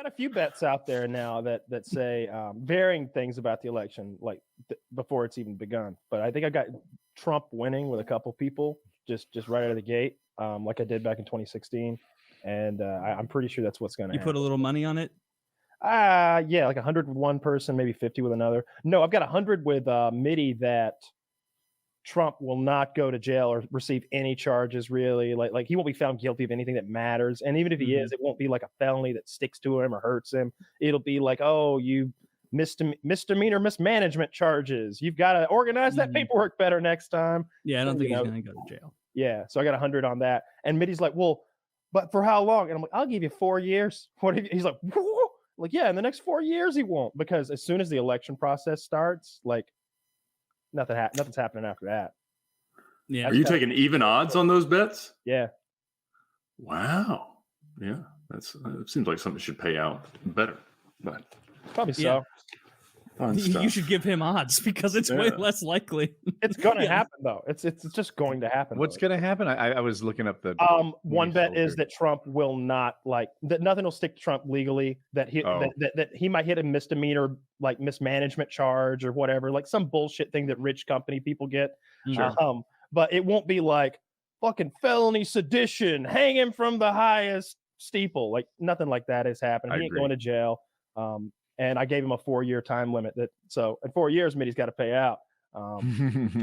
got a few bets out there now that say varying things about the election, like before it's even begun. But I think I got Trump winning with a couple people just right out of the gate, like I did back in 2016, and I'm pretty sure that's what's going to happen. You put a little money on it? Yeah, like 100 with one person, maybe 50 with another. No, I've got 100 with MIDI that Trump will not go to jail or receive any charges, really. Like he won't be found guilty of anything that matters. And even if he is, it won't be like a felony that sticks to him or hurts him. It'll be like, oh, you misdemeanor mismanagement charges. You've got to organize that paperwork better next time. Yeah, I don't think he's going to go to jail. Yeah, so I got 100 on that. And MIDI's like, well, but for how long? And I'm like, I'll give you 4 years. What if he's like, whoa. Like, yeah, in the next 4 years he won't, because as soon as the election process starts, like nothing's happening after that. Yeah. Are you taking even odds on those bets? Yeah. Wow. Yeah, it seems like something should pay out better, but probably so. You should give him odds because it's way less likely. It's gonna happen though. It's just going to happen. What's gonna happen? I was looking up the one bet is that Trump will not that nothing will stick to Trump legally, that he might hit a misdemeanor like mismanagement charge or whatever, like some bullshit thing that rich company people get. Sure. But it won't be like fucking felony sedition, hang him from the highest steeple. Like nothing like that is happening. He ain't going to jail. And I gave him a 4-year time limit. So in 4 years, MIDI's got to pay out.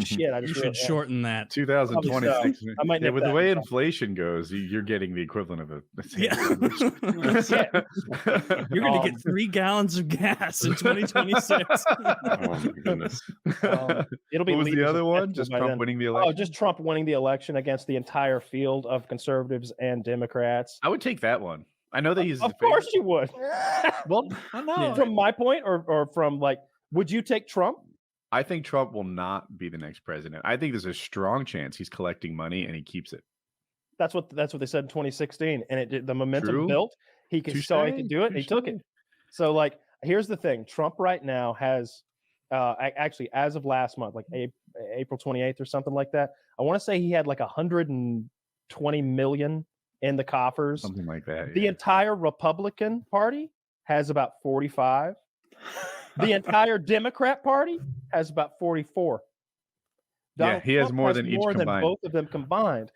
Shit, I just should shorten that. 2026. I might with the way inflation goes, you're getting the equivalent of a. You're going to get 3 gallons of gas in 2026. Oh my goodness. It'll be. What was the other one? Just Trump winning the election. Oh, just Trump winning the election against the entire field of conservatives and Democrats. I would take that one. I know that he's. Of course you would. Well, I know. Yeah. From my point, or from like, would you take Trump? I think Trump will not be the next president. I think there's a strong chance he's collecting money and he keeps it. That's what they said in 2016, and the momentum built. He saw he could do it. And he took it. So like, here's the thing: Trump right now has, actually, as of last month, like April 28th or something like that. I want to say he had like 120 million in the coffers, something like that. The entire Republican Party has about 45. The entire Democrat Party has about 44. Donald he has Trump more than each combined. Both of them combined,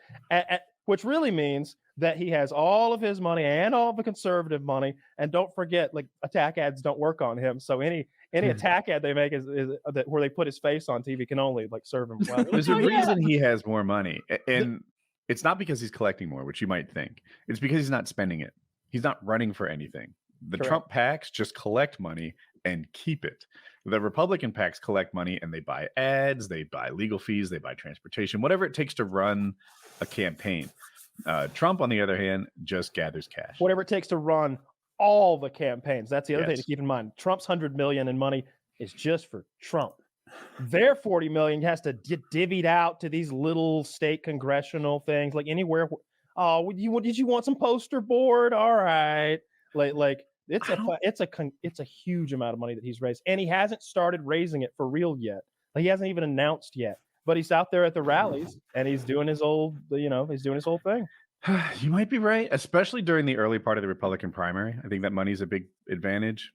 which really means that he has all of his money and all of the conservative money. And don't forget, like, attack ads don't work on him. So any attack ad they make is that where they put his face on TV can only like serve him well. There's a reason he has more money, and it's not because he's collecting more, which you might think. It's because he's not spending it. He's not running for anything. The Trump PACs just collect money and keep it. The Republican PACs collect money and they buy ads, they buy legal fees, they buy transportation, whatever it takes to run a campaign. Trump, on the other hand, just gathers cash. Whatever it takes to run all the campaigns. That's the other thing to keep in mind. Trump's $100 million in money is just for Trump. Their 40 million has to get divvied out to these little state congressional things, like anywhere. Oh, did you want some poster board? All right, like it's a huge amount of money that he's raised, and he hasn't started raising it for real yet. Like, he hasn't even announced yet, but he's out there at the rallies and he's doing his old thing. You might be right, especially during the early part of the Republican primary. I think that money's a big advantage.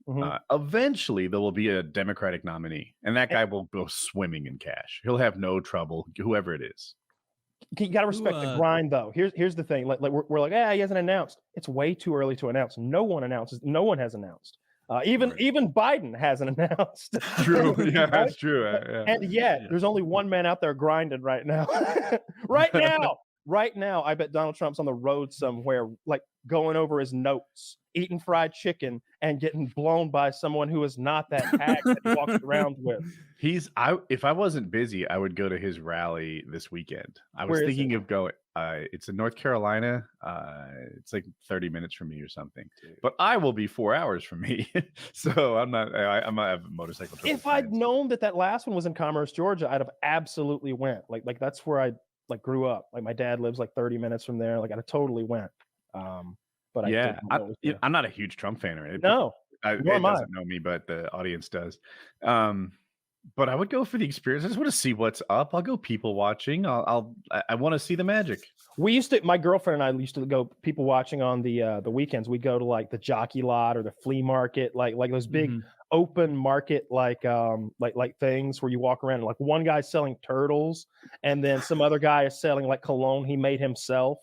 Eventually, there will be a Democratic nominee, and that guy will go swimming in cash. He'll have no trouble, whoever it is. You got to respect the grind, though. Here's the thing: like we're like, he hasn't announced. It's way too early to announce. No one announces. No one has announced. Even Biden hasn't announced. True. Yeah, that's true. And yet, there's only one man out there grinding right now. Right now, I bet Donald Trump's on the road somewhere, like going over his notes, eating fried chicken, and getting blown by someone who is not that hack that he walks around with. If I wasn't busy, I would go to his rally this weekend. I was thinking of going. It's in North Carolina. It's like 30 minutes from me or something. But I will be 4 hours from me, so I'm not. I might have a motorcycle. If I'd known that last one was in Commerce, Georgia, I'd have absolutely went. Like that's where I grew up. Like, my dad lives like 30 minutes from there. Like, I totally went. But I'm not a huge Trump fan or anything. No, it doesn't know me, but the audience does. But I would go for the experience. I just want to see what's up. I'll go people watching. I want to see the magic. My girlfriend and I used to go people watching on the weekends. We'd go to like the jockey lot or the flea market, like those big open market like things where you walk around and like one guy's selling turtles and then some other guy is selling like cologne he made himself.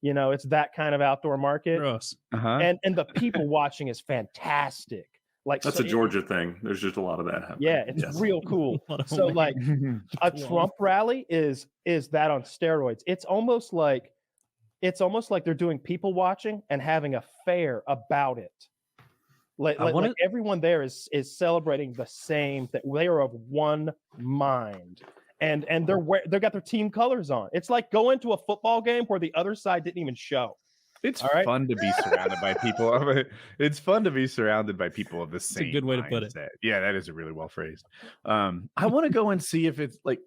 You know, it's that kind of outdoor market. Gross. And the people watching is fantastic. Like that's a Georgia thing. There's just a lot of that happening. Yeah, it's real cool. So like a Trump rally is that on steroids. It's almost like they're doing people watching and having a fair about it. Like everyone there is celebrating the same that they are of one mind. And they've got their team colors on. It's like going to a football game where the other side didn't even show. It's fun to be surrounded by people. It's fun to be surrounded by people of the same. That's a good way to put it. Yeah, that is a really well phrased. I want to go and see if it's like.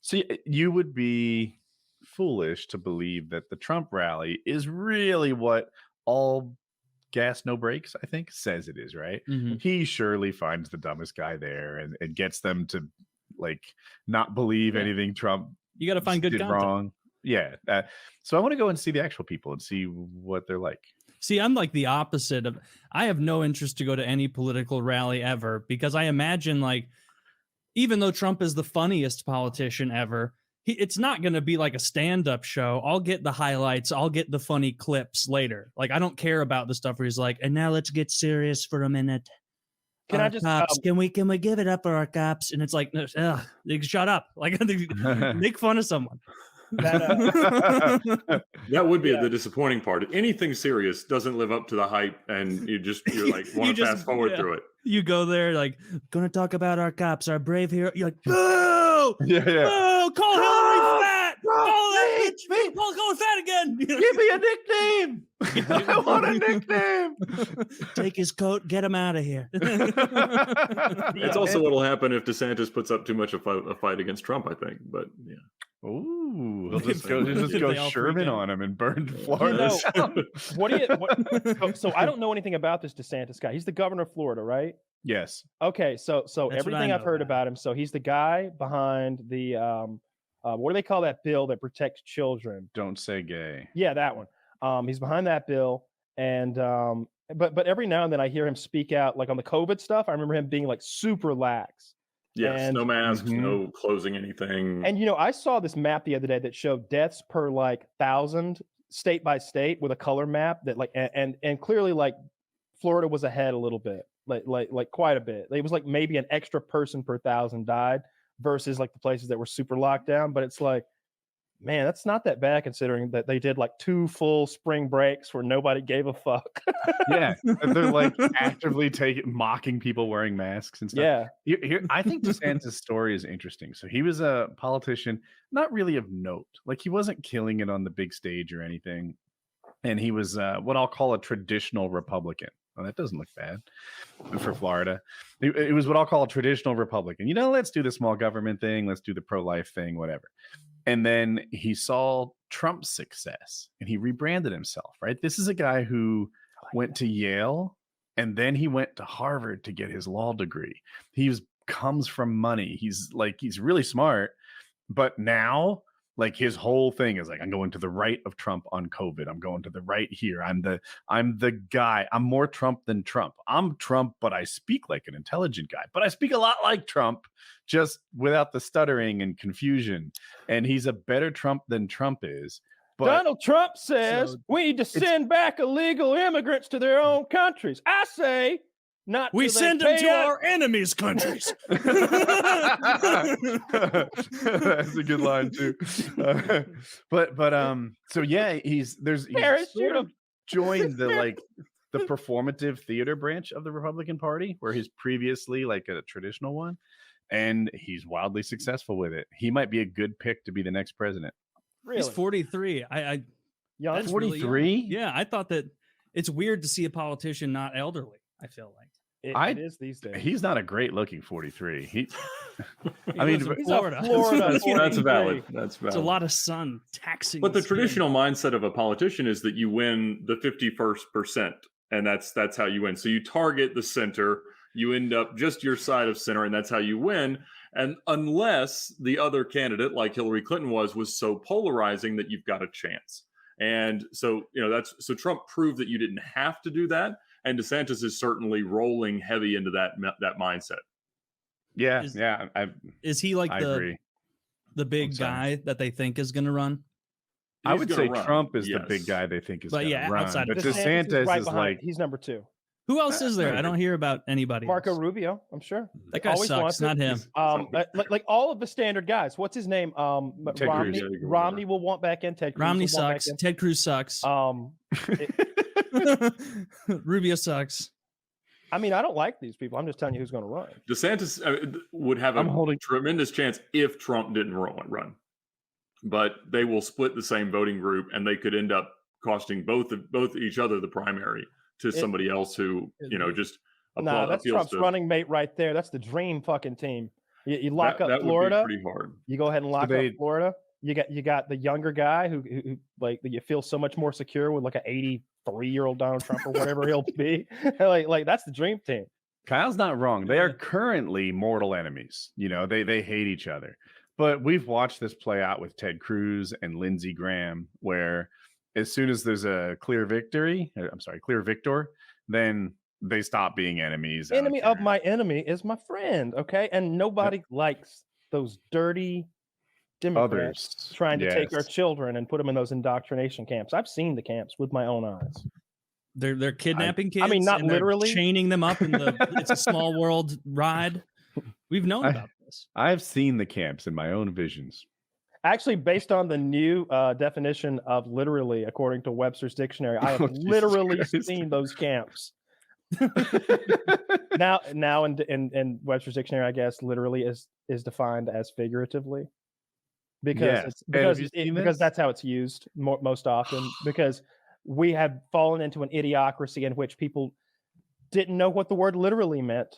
See, you would be foolish to believe that the Trump rally is really what all gas no brakes, I think, says it is, right? He surely finds the dumbest guy there and gets them to like not believe anything Trump. You got to find good content. Wrong. Yeah. So I want to go and see the actual people and see what they're like. See, I'm like the opposite of. I have no interest to go to any political rally ever because I imagine like, even though Trump is the funniest politician ever, it's not going to be like a stand-up show. I'll get the highlights. I'll get the funny clips later. Like I don't care about the stuff where he's like, and now let's get serious for a minute. Can I just cops, can we give it up for our cops? And it's like, shut up! Like make fun of someone. That would be the disappointing part. Anything serious doesn't live up to the hype, and you're like want to fast forward through it. You go there like gonna talk about our cops, our brave hero. You're like, boo! Boo! Call Hillary fat! Call her fat again! Give me a nickname! I want a nickname! Take his coat, get him out of here. It's also what'll happen if DeSantis puts up too much of a fight against Trump, I think. But yeah. Ooh, he'll just go Sherman on him and burn Florida. So I don't know anything about this DeSantis guy. He's the governor of Florida, right? Yes. Okay, so everything I've heard about him. So he's the guy behind the what do they call that bill that protects children? Don't say gay. Yeah, that one. He's behind that bill, and but every now and then I hear him speak out like on the COVID stuff. I remember him being like super lax. Yes, no masks, no closing anything. And I saw this map the other day that showed deaths per like 1,000 state by state with a color map that like and clearly like Florida was ahead a little bit, like quite a bit. It was like maybe an extra person per 1,000 died versus like the places that were super locked down. But it's like, man, that's not that bad considering that they did like 2 full spring breaks where nobody gave a fuck. Yeah, they're like actively mocking people wearing masks and stuff. Yeah, here I think DeSantis' story is interesting. So he was a politician, not really of note. Like he wasn't killing it on the big stage or anything, and he was what I'll call a traditional Republican. Well, that doesn't look bad for Florida. It was what I'll call a traditional Republican. Let's do the small government thing. Let's do the pro-life thing, whatever. And then he saw Trump's success and he rebranded himself, right? This is a guy who went to Yale and then he went to Harvard to get his law degree. He comes from money. He's really smart, but now like his whole thing is like, I'm going to the right of Trump on COVID. I'm going to the right here. I'm the guy. I'm more Trump than Trump. I'm Trump, but I speak like an intelligent guy. But I speak a lot like Trump, just without the stuttering and confusion. And he's a better Trump than Trump is. But Donald Trump says we need to send back illegal immigrants to their own countries. I say not. We send them to our enemies' countries. That's a good line too. So yeah, he's sort of joined the performative theater branch of the Republican Party, where he's previously like a traditional one, and he's wildly successful with it. He might be a good pick to be the next president. Really? He's 43. Young. 43? Really yeah, I thought that it's weird to see a politician not elderly. I feel like. It is these days. He's not a great looking 43. I mean, Florida. That's valid. It's a lot of sun taxing. But the traditional mindset of a politician is that you win the 51st%, and that's how you win. So you target the center, you end up just your side of center, and that's how you win. And unless the other candidate, like Hillary Clinton was so polarizing that you've got a chance. And so, so Trump proved that you didn't have to do that. And DeSantis is certainly rolling heavy into that mindset. Yeah, Is he like the big guy that they think is going to run? I would say Trump is the big guy they think is going to run. Outside but of DeSantis is like he's number 2. Who else is there? I don't hear about anybody. Marco else. Rubio, I'm sure. That guy sucks, not him. Like all of the standard guys. What's his name? Ted Romney. Cruz. Romney will want back in. Ted Cruz Romney sucks. Ted Cruz sucks. Rubio sucks. I mean, I don't like these people. I'm just telling you who's going to run. DeSantis would have a tremendous chance if Trump didn't run. But they will split the same voting group, and they could end up costing both each other the primary to somebody else who just that's Trump's running mate right there. That's the dream fucking team. You lock up Florida. Would be pretty hard. You go ahead and lock up Florida. You got the younger guy who like you feel so much more secure with like an 83-year-old Donald Trump or whatever he'll be. like that's the dream team. Kyle's not wrong. They are currently mortal enemies. They hate each other. But we've watched this play out with Ted Cruz and Lindsey Graham, where as soon as there's a clear victor, then they stop being enemies. Enemy of my enemy is my friend. Okay. And nobody likes those dirty Democrats trying to take our children and put them in those indoctrination camps. I've seen the camps with my own eyes. They're kidnapping kids. I mean, not literally chaining them up in the It's a Small World ride. We've known about this. I've seen the camps in my own visions. Actually, based on the new definition of literally, according to Webster's dictionary, I have literally seen those camps. now in Webster's dictionary, I guess literally is defined as figuratively, because that's how it's used most often. Because we have fallen into an idiocracy in which people didn't know what the word literally meant.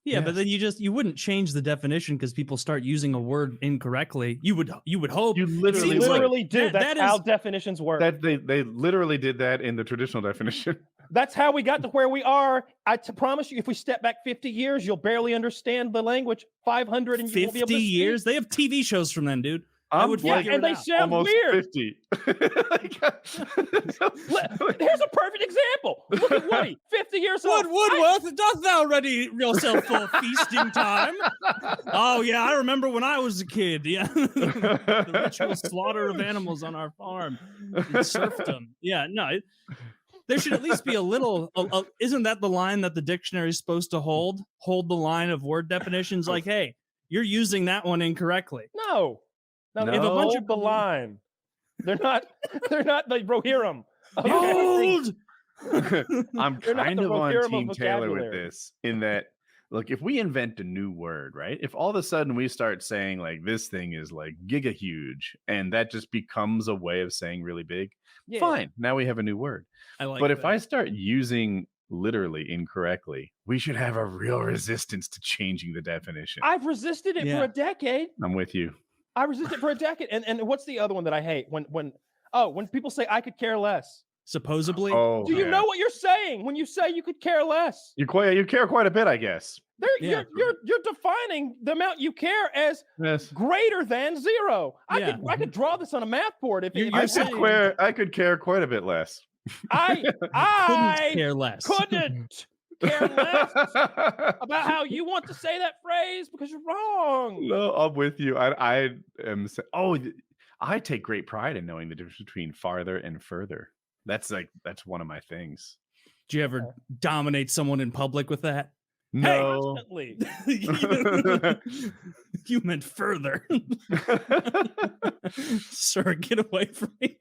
Yeah, but then you wouldn't change the definition because people start using a word incorrectly. You would hope you literally do. That's how definitions work. That they literally did that in the traditional definition. That's how we got to where we are. I promise you, if we step back 50 years, you'll barely understand the language. 500 and you won't be able to 50 years? They have TV shows from then, dude. I would figure it out. They sound almost weird. 50. Here's a perfect example. Look at Woody, 50 years old. Woodworth, doth thou ready yourself for feasting time? Oh, yeah, I remember when I was a kid. Yeah, the ritual slaughter of animals on our farm in serfdom. Yeah, no, there should at least be a little. Isn't that the line that the dictionary is supposed to hold? Hold the line of word definitions. Like, hey, you're using that one incorrectly. No. If a bunch of the line, they're not the Rohirrim. Hold. I'm kind of on Team Taylor with this, in that, look, if we invent a new word, right? If all of a sudden we start saying like this thing is like giga huge, and that just becomes a way of saying really big, fine. Now we have a new word. But if I start using literally incorrectly, we should have a real resistance to changing the definition. I've resisted it for a decade. I'm with you. I resisted for a decade. And what's the other one that I hate? When people say I could care less. Supposedly. Do you know what you're saying when you say you could care less? You care quite a bit, I guess. You're defining the amount you care as greater than 0. I could draw this on a math board if I could care quite a bit less. I couldn't care less. Couldn't care less about how you want to say that phrase because you're wrong. No, I'm with you. I take great pride in knowing the difference between farther and further. That's one of my things. Do you ever dominate someone in public with that? No. Hey, you meant further. Sir, get away from me.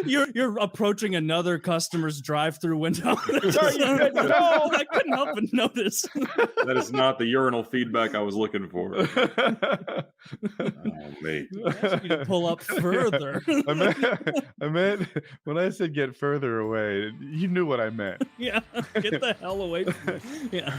You're approaching another customer's drive-through window. I couldn't help but notice. That is not the urinal feedback I was looking for. Mate. Pull up further. I meant when I said get further away, you knew what I meant. Yeah. Get the hell away from me. Yeah.